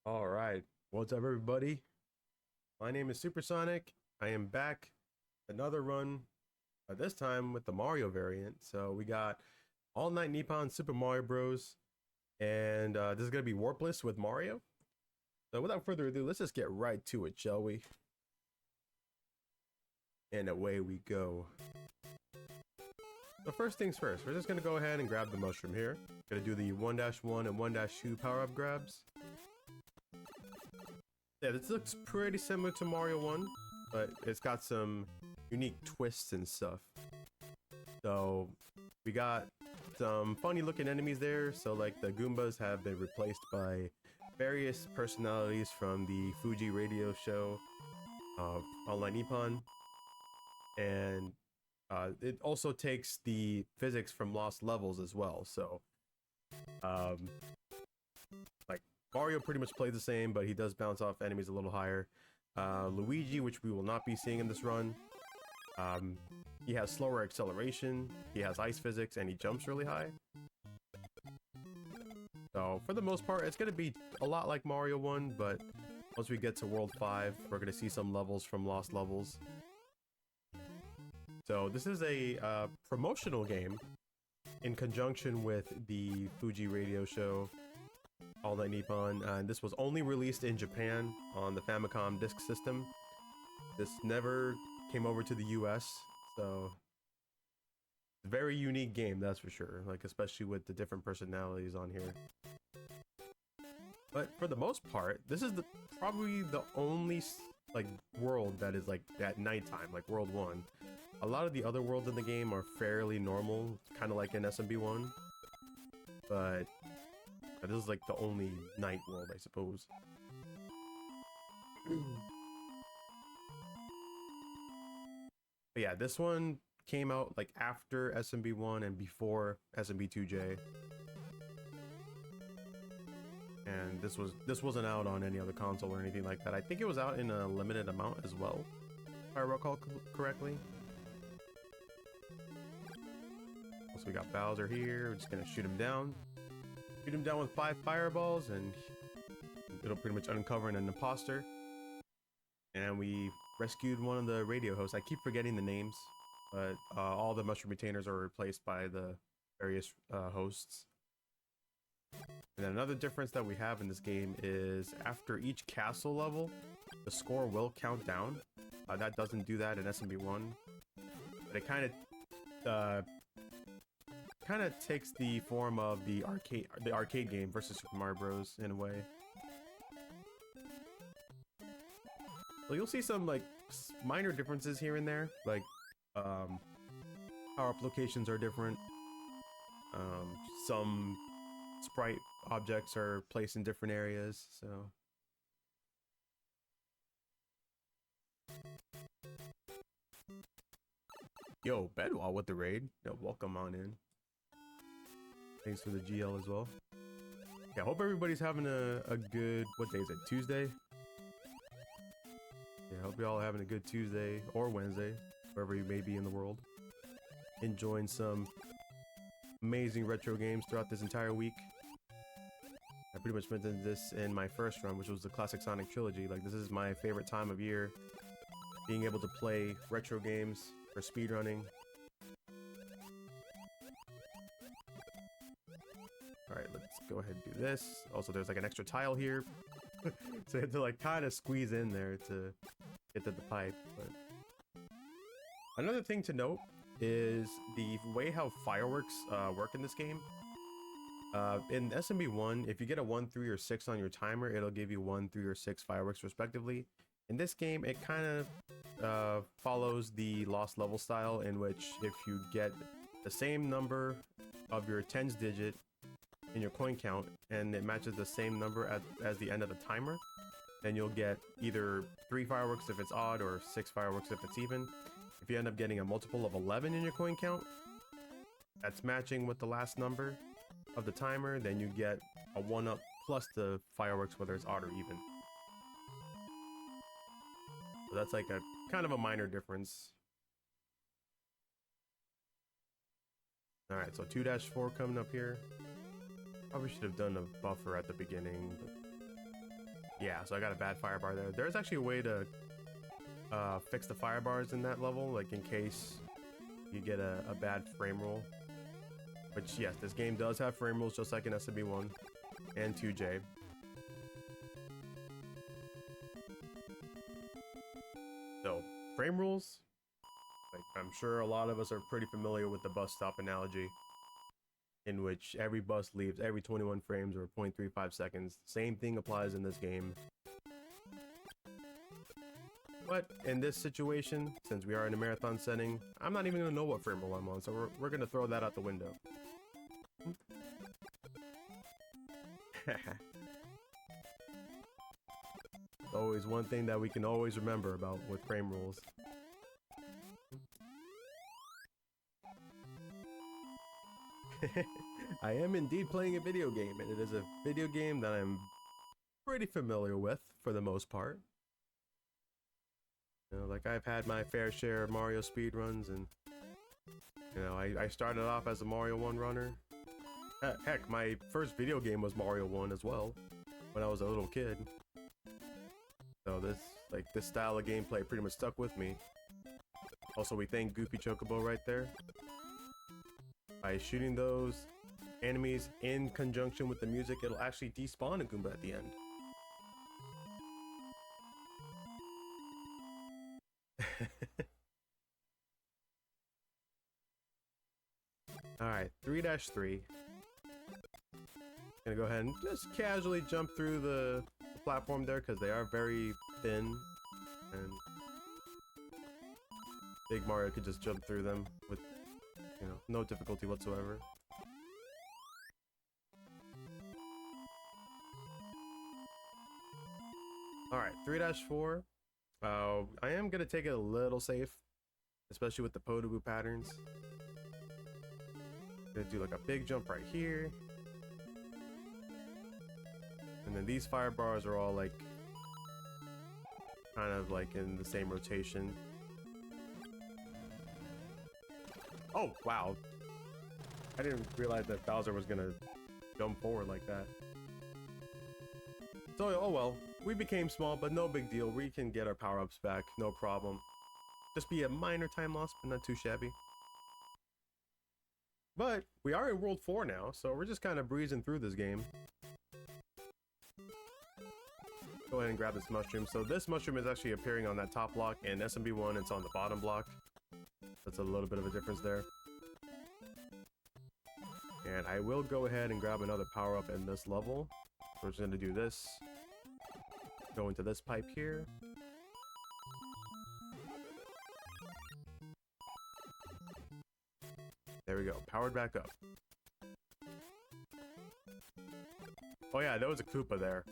All right. What's up, everybody? My name is SuperSonic. I am back. Another run, this time with the Mario variant. So we got All Night Nippon Super Mario Bros. And this is going to be warpless with Mario. So without further ado, let's just get right to it, shall we? And away we go. So first things first, we're just going to go ahead and grab the mushroom here. Going to do the 1-1 and 1-2 power-up grabs. Yeah, this looks pretty similar to Mario 1, but it's got some unique twists and stuff. So, we got some funny looking enemies there, so like the Goombas have been replaced by various personalities from the Fuji radio show of Online Nippon. And it also takes the physics from Lost Levels as well, so like Mario pretty much plays the same, but he does bounce off enemies a little higher. Luigi, which we will not be seeing in this run, he has slower acceleration, he has ice physics, and he jumps really high. So for the most part, it's going to be a lot like Mario 1, but once we get to World 5, we're going to see some levels from Lost Levels. So this is a promotional game in conjunction with the Fuji radio show All Night Nippon, and this was only released in Japan on the Famicom Disk System. This never came over to the US, so very unique game, that's for sure, like especially with the different personalities on here. But for the most part, this is probably the only like world that is like at nighttime, like World 1. A lot of the other worlds in the game are fairly normal, kind of like in SMB1, but this is like the only night world, I suppose. But yeah, this one came out like after SMB1 and before SMB2J. And this wasn't out on any other console or anything like that. I think it was out in a limited amount as well, if I recall correctly. Also, we got Bowser here. We're just gonna shoot him down. Shoot him down with 5 fireballs, and it'll pretty much uncover an imposter. And we rescued one of the radio hosts. I keep forgetting the names, but all the mushroom retainers are replaced by the various hosts. And then another difference that we have in this game is after each castle level, the score will count down. That doesn't do that in SMB1, but it kind of takes the form of the arcade game versus Super Mario Bros. In a way. So you'll see some like minor differences here and there, like power-up locations are different. Some sprite objects are placed in different areas, so. Yo, Bedwall with the raid. Yo, welcome on in. Thanks for the GL as well. Yeah, I hope everybody's having a good, what day is it, Tuesday? Yeah, I hope y'all are having a good Tuesday or Wednesday, wherever you may be in the world. Enjoying some amazing retro games throughout this entire week. I pretty much mentioned this in my first run, which was the Classic Sonic Trilogy. Like, this is my favorite time of year. Being able to play retro games for speedrunning. Alright, let's go ahead and do this. Also, there's like an extra tile here. So I had to like kind of squeeze in there to get to the pipe. But another thing to note is the way how fireworks work in this game. In SMB1, if you get a 1, 3, or 6 on your timer, it'll give you 1, 3, or 6 fireworks respectively. In this game, it kind of follows the Lost Level style, in which if you get the same number of your tens digit in your coin count, and it matches the same number as the end of the timer, then you'll get either 3 fireworks if it's odd, or 6 fireworks if it's even. If you end up getting a multiple of 11 in your coin count, that's matching with the last number of the timer, then you get a 1-up plus the fireworks, whether it's odd or even. So that's like a kind of a minor difference. Alright, so 2-4 coming up here. Probably should have done a buffer at the beginning, but Yeah, so I got a bad fire bar there. There's actually a way to fix the fire bars in that level, like in case you get a bad frame roll. Which, yes, this game does have frame rolls just like in SMB1 and 2J. So, frame rules, like, I'm sure a lot of us are pretty familiar with the bus stop analogy, in which every bus leaves every 21 frames or 0.35 seconds. Same thing applies in this game. But in this situation, since we are in a marathon setting, I'm not even going to know what frame roll I'm on, so we're going to throw that out the window. Always one thing that we can always remember about with frame rules. I am indeed playing a video game, and it is a video game that I'm pretty familiar with for the most part. You know, like I've had my fair share of Mario speedruns, and you know, I started off as a Mario 1 runner. Heck, my first video game was Mario 1 as well, when I was a little kid. So this style of gameplay pretty much stuck with me. Also, we thank Goofy Chocobo right there. By shooting those enemies in conjunction with the music, it'll actually despawn a Goomba at the end. Alright, 3-3. Gonna go ahead and just casually jump through the platform there because they are very thin, and Big Mario could just jump through them with, you know, no difficulty whatsoever. Alright, 3-4. I am gonna take it a little safe, especially with the Podoboo patterns. Gonna do like a big jump right here. And then these fire bars are all like kind of like in the same rotation. Oh, wow. I didn't realize that Bowser was gonna jump forward like that. So, oh well. We became small, but no big deal. We can get our power-ups back, no problem. Just be a minor time loss, but not too shabby. But we are in World 4 now, so we're just kind of breezing through this game. Go ahead and grab this mushroom. So this mushroom is actually appearing on that top block, and SMB1 it's on the bottom block. That's a little bit of a difference there. And I will go ahead and grab another power-up in this level. We're just going to do this. Go into this pipe here. There we go. Powered back up. Oh yeah, there was a Koopa there.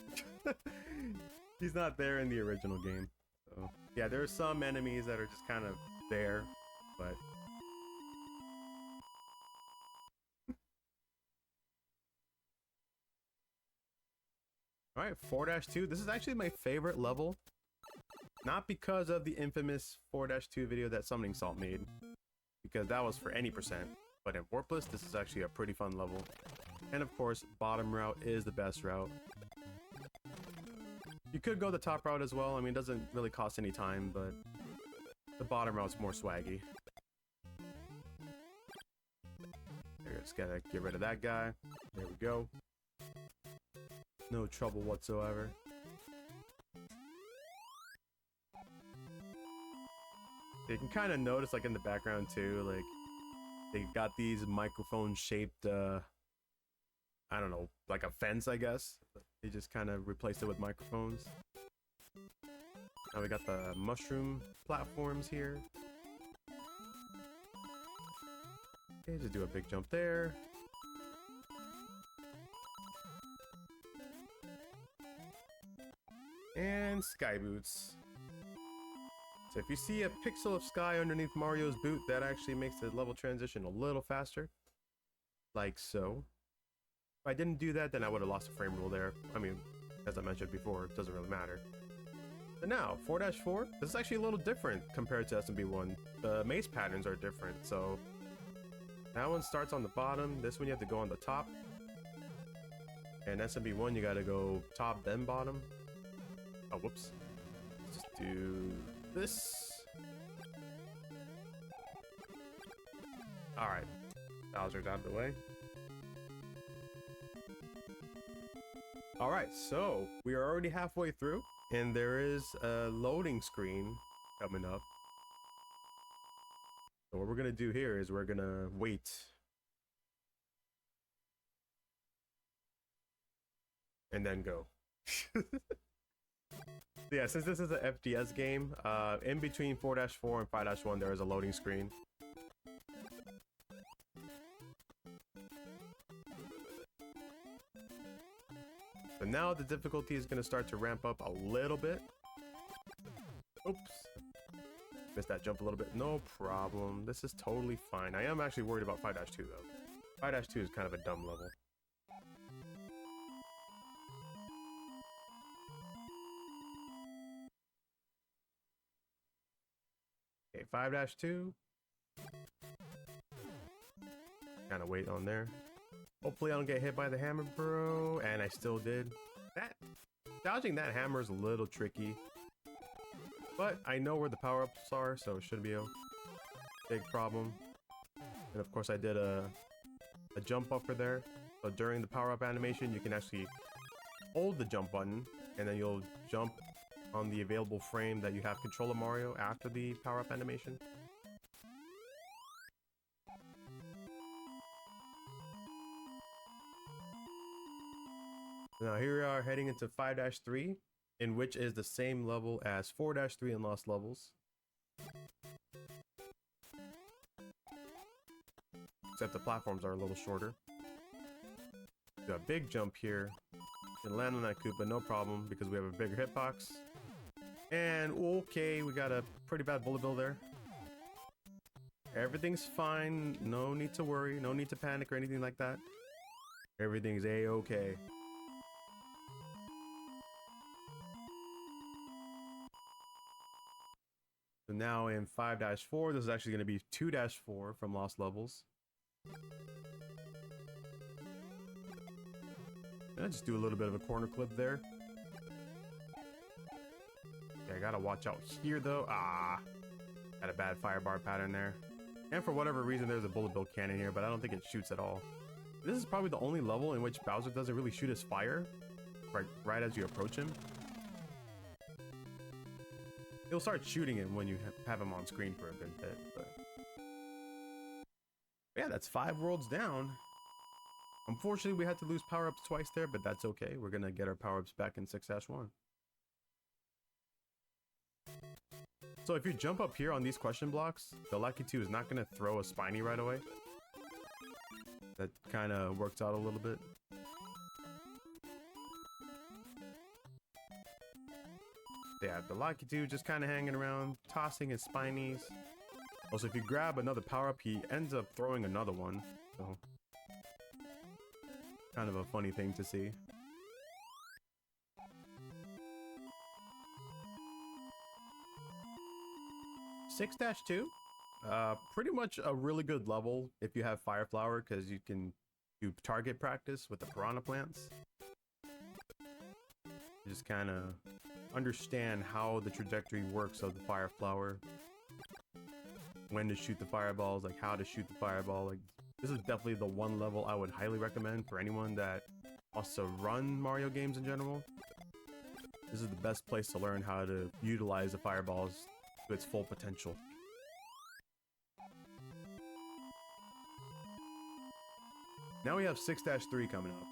He's not there in the original game. So, yeah, there are some enemies that are just kind of there, but... Alright, 4-2. This is actually my favorite level. Not because of the infamous 4-2 video that Summoning Salt made, because that was for any percent. But in Warpless, this is actually a pretty fun level. And of course, bottom route is the best route. You could go the top route as well. I mean, it doesn't really cost any time, but the bottom route's more swaggy. There, just gotta get rid of that guy. There we go. No trouble whatsoever. You can kind of notice, like, in the background too, like, they got these microphone-shaped, I don't know, like a fence, I guess. They just kind of replaced it with microphones. Now we got the mushroom platforms here. Okay, just do a big jump there. And sky boots. So if you see a pixel of sky underneath Mario's boot, that actually makes the level transition a little faster. Like so. If I didn't do that, then I would have lost a frame rule there. I mean, as I mentioned before, it doesn't really matter. But now, 4-4, this is actually a little different compared to SMB1. The maze patterns are different, so... That one starts on the bottom, this one you have to go on the top. And SMB1, you gotta go top, then bottom. Oh, whoops. Let's just do this. All right, Bowser's out of the way. All right, so we are already halfway through, and there is a loading screen coming up. So what we're gonna do here is we're gonna wait. And then go. Yeah, since this is an FDS game, in between 4-4 and 5-1, there is a loading screen. So now the difficulty is going to start to ramp up a little bit. Oops. Missed that jump a little bit. No problem. This is totally fine. I am actually worried about 5-2 though. 5-2 is kind of a dumb level. Okay, 5-2. Kind of wait on there. Hopefully I don't get hit by the hammer, bro. And I still did. Dodging that hammer is a little tricky. But I know where the power-ups are, so it shouldn't be a big problem. And of course I did a jump buffer there. So during the power-up animation, you can actually hold the jump button, and then you'll jump on the available frame that you have control of Mario after the power-up animation. Now here we are heading into 5-3, in which is the same level as 4-3 in Lost Levels. Except the platforms are a little shorter. Do a big jump here. Can land on that Koopa, no problem, because we have a bigger hitbox. And okay, we got a pretty bad bullet bill there. Everything's fine, no need to worry, no need to panic or anything like that. Everything's a-okay. So now in 5-4, this is actually going to be 2-4 from Lost Levels. And I just do a little bit of a corner clip there. Okay, I gotta watch out here though. Ah, got a bad fire bar pattern there. And for whatever reason, there's a bullet bill cannon here, but I don't think it shoots at all. This is probably the only level in which Bowser doesn't really shoot his fire right as you approach him. He'll start shooting him when you have him on screen for a good bit, but yeah, that's 5 worlds down. Unfortunately, we had to lose power-ups twice there, but that's okay. We're gonna get our power-ups back in 6-1. So if you jump up here on these question blocks, the Lucky 2 is not gonna throw a spiny right away. That kind of works out a little bit. Yeah, the Lucky 2 just kind of hanging around, tossing his spinies. Also, if you grab another power-up, he ends up throwing another one. So, kind of a funny thing to see. Six 2, pretty much a really good level if you have Fire Flower, because you can do target practice with the piranha plants. You just kind of understand how the trajectory works of the Fire Flower, when to shoot the fireballs, like how to shoot the fireball. Like, this is definitely the one level I would highly recommend for anyone that wants to run Mario games in general. This is the best place to learn how to utilize the fireballs to its full potential. Now we have 6-3 coming up.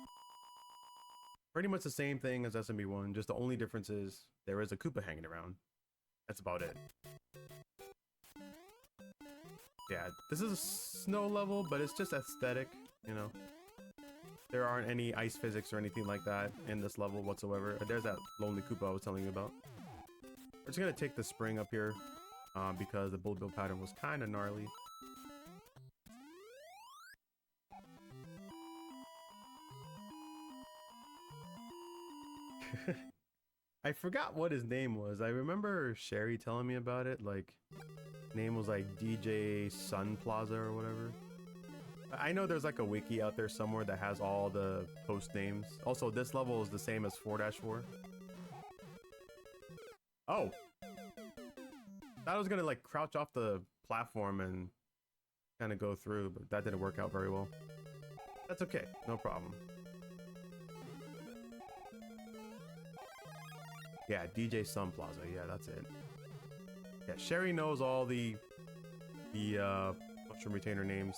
Pretty much the same thing as SMB1, just the only difference is there is a Koopa hanging around. That's about it. Yeah, this is a snow level, but it's just aesthetic, you know. There aren't any ice physics or anything like that in this level whatsoever. There's that lonely Koopa I was telling you about. We're just gonna take the spring up here because the bullet bill pattern was kind of gnarly. I forgot what his name was. I remember Sherry telling me about it. Like, name was like DJ Sun Plaza or whatever. I know there's like a wiki out there somewhere that has all the post names. Also, this level is the same as 4-4. Oh! Thought I was gonna like crouch off the platform and kind of go through, but that didn't work out very well. That's okay, no problem. Yeah, DJ Sun Plaza, yeah, that's it. Yeah, Sherry knows all the mushroom retainer names.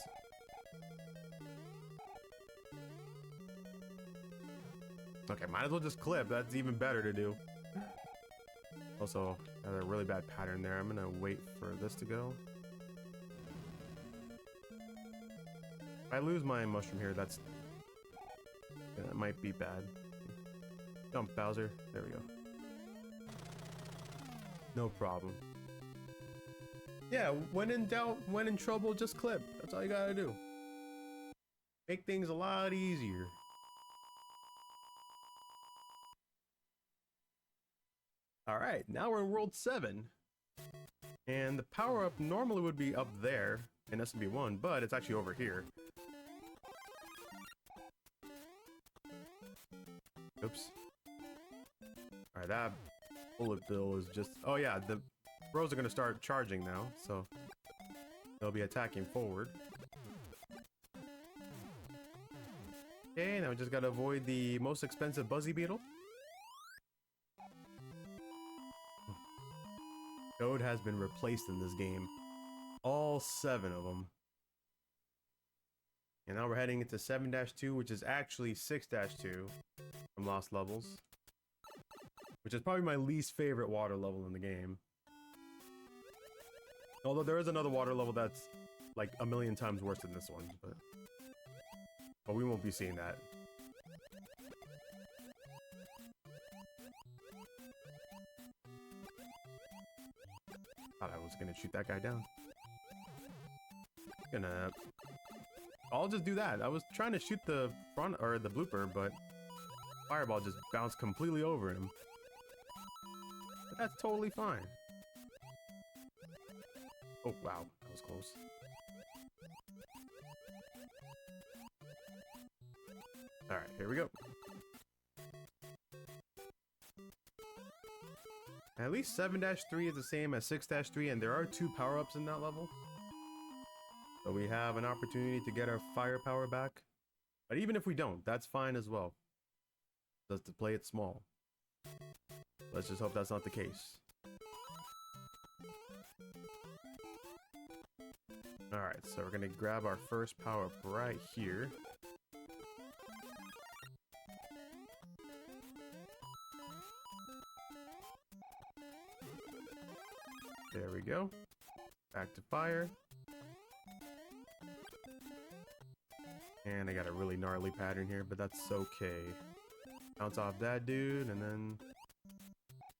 Okay, might as well just clip, that's even better to do. Also, got a really bad pattern there. I'm gonna wait for this to go. If I lose my mushroom here, that might be bad. Jump, Bowser. There we go. No problem. Yeah, when in doubt, when in trouble, just clip. That's all you gotta do. Make things a lot easier. Alright, now we're in World 7. And the power-up normally would be up there in SMB1, but it's actually over here. Oops. Alright, that bullet bill is just... Oh yeah, the bros are gonna start charging now, so they'll be attacking forward. Okay, now we just gotta avoid the most expensive Buzzy Beetle. Toad has been replaced in this game. All 7 of them. And now we're heading into 7-2, which is actually 6-2 from Lost Levels. Which is probably my least favorite water level in the game. Although there is another water level that's like a million times worse than this one, but we won't be seeing that. Thought I was gonna shoot that guy down. I'll just do that. I was trying to shoot the front or the blooper, but fireball just bounced completely over him. But that's totally fine. Oh wow, that was close. Alright, here we go. At least 7-3 is the same as 6-3, and there are 2 power-ups in that level. So we have an opportunity to get our firepower back. But even if we don't, that's fine as well. Just to play it small. Let's just hope that's not the case. Alright, so we're gonna grab our first power-up right here. There we go. Back to fire. And I got a really gnarly pattern here, but that's okay. Bounce off that dude, and then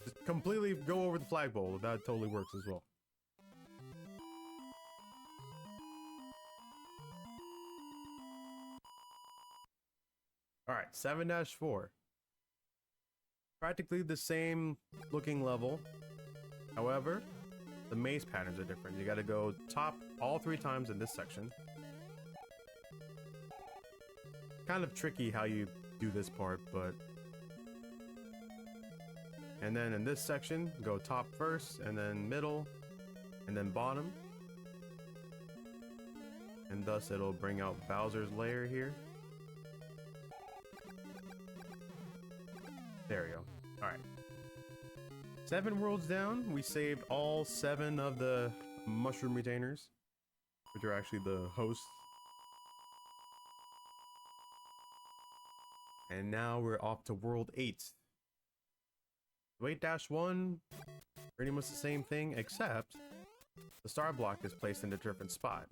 just completely go over the flagpole. That totally works as well. Alright, 7-4. Practically the same looking level. However, the maze patterns are different. You gotta go top all 3 times in this section. Kind of tricky how you do this part, but... And then in this section, go top first, and then middle, and then bottom. And thus it'll bring out Bowser's lair here. There we go. Alright. 7 worlds down, we saved all 7 of the mushroom retainers, which are actually the hosts. And now we're off to World 8. 8-1, pretty much the same thing, except the star block is placed in a different spot.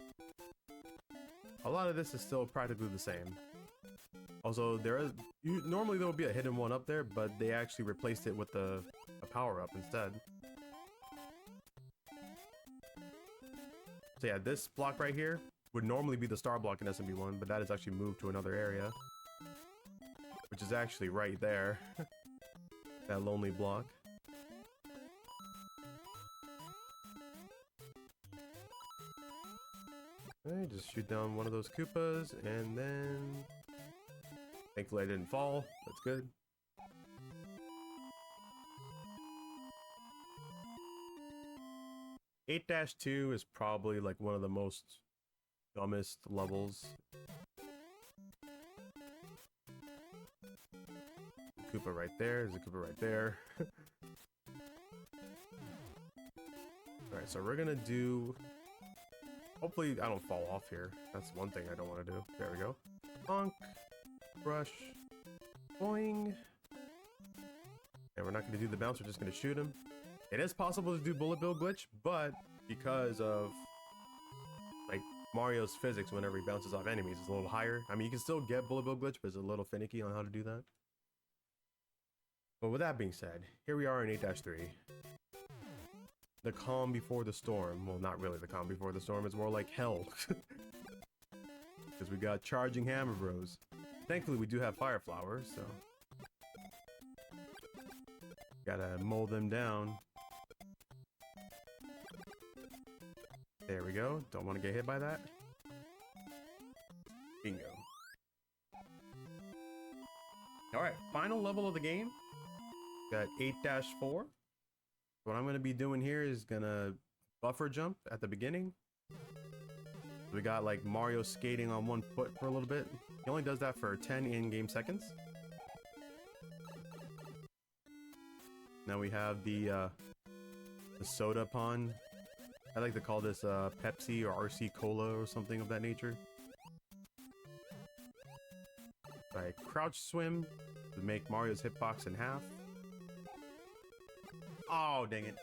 A lot of this is still practically the same. Also, normally there would be a hidden one up there, but they actually replaced it with a power-up instead. So yeah, this block right here would normally be the star block in SMB1, but that is actually moved to another area. Which is actually right there. That lonely block. Okay, just shoot down one of those Koopas, and then... Thankfully I didn't fall, that's good. 8-2 is probably like one of the most dumbest levels. Koopa right there. There's a Koopa right there. Alright, so we're gonna do... Hopefully I don't fall off here. That's one thing I don't want to do. There we go. Bonk. Brush. Boing. And we're not going to do the bounce, we're just going to shoot him. It is possible to do bullet bill glitch, but because of like Mario's physics whenever he bounces off enemies is a little higher. I mean, you can still get bullet bill glitch, but it's a little finicky on how to do that. But with that being said, here we are in 8-3. The calm before the storm. Well, not really the calm before the storm, it's more like hell. Because we got charging hammer bros. Thankfully we do have fire flowers, so gotta mow them down. There we go. Don't want to get hit by that. Bingo. Alright, final level of the game. Got 8-4. What I'm going to be doing here is gonna buffer jump at the beginning. We got like Mario skating on one foot for a little bit. He only does that for 10 in-game seconds. Now we have the soda pond. I like to call this Pepsi or RC Cola or something of that nature. I crouch swim to make Mario's hitbox in half. Oh, dang it.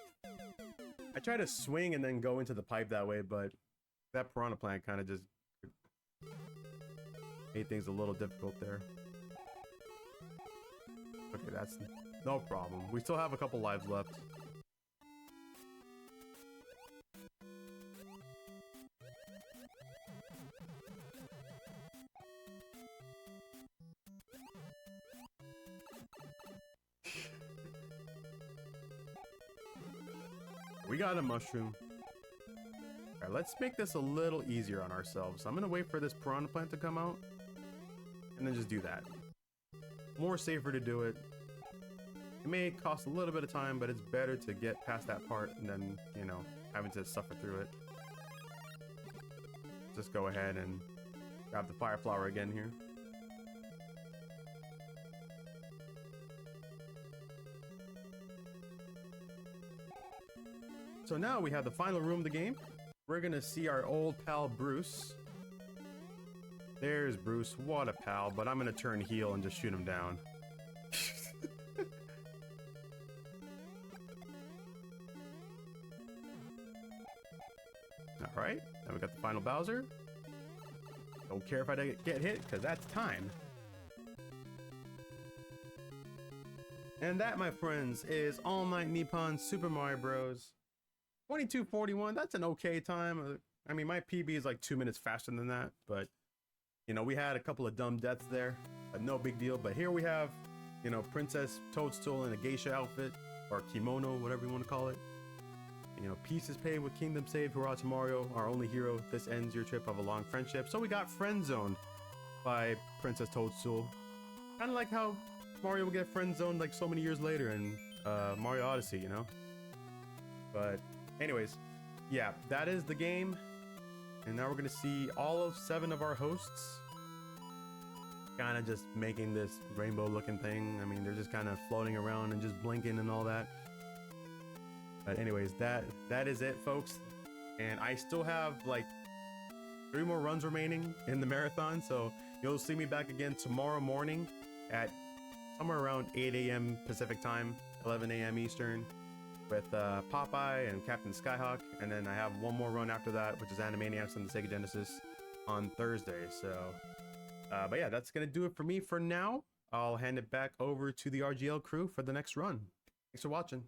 I try to swing and then go into the pipe that way, but that piranha plant kind of just made things a little difficult there. Okay, that's no problem. We still have a couple lives left. We got a mushroom. Alright, let's make this a little easier on ourselves. I'm gonna wait for this piranha plant to come out and then just do that. More safer to do it. It may cost a little bit of time, but it's better to get past that part than, you know, having to suffer through it. Just go ahead and grab the fire flower again here. So now we have the final room of the game. We're gonna see our old pal Bruce. There's Bruce, what a pal, but I'm gonna turn heel and just shoot him down. Alright, now we got the final Bowser. Don't care if I get hit, because that's time. And that, my friends, is All Night Nippon Super Mario Bros. 22:41, that's an okay time. I mean, my PB is like 2 minutes faster than that, but you know, we had a couple of dumb deaths there, but no big deal. But here we have, you know, Princess Toadstool in a geisha outfit, or kimono, whatever you want to call it. And, you know, peace is paid with kingdom saved. Hurrah to Mario, our only hero. This ends your trip of a long friendship. So we got friend zoned by Princess Toadstool. Kind of like how Mario will get friend zoned like so many years later in Mario Odyssey, you know. But anyways, yeah, that is the game. And now we're gonna see all of 7 of our hosts kind of just making this rainbow looking thing. I mean, they're just kind of floating around and just blinking and all that. But anyways, that is it, folks. And I still have like 3 more runs remaining in the marathon, so you'll see me back again tomorrow morning at somewhere around 8 a.m. Pacific time, 11 a.m. Eastern, with Popeye and Captain Skyhawk, and then I have one more run after that, which is Animaniacs on the Sega Genesis on Thursday. So, but yeah, that's gonna do it for me for now. I'll hand it back over to the RGL crew for the next run. Thanks for watching.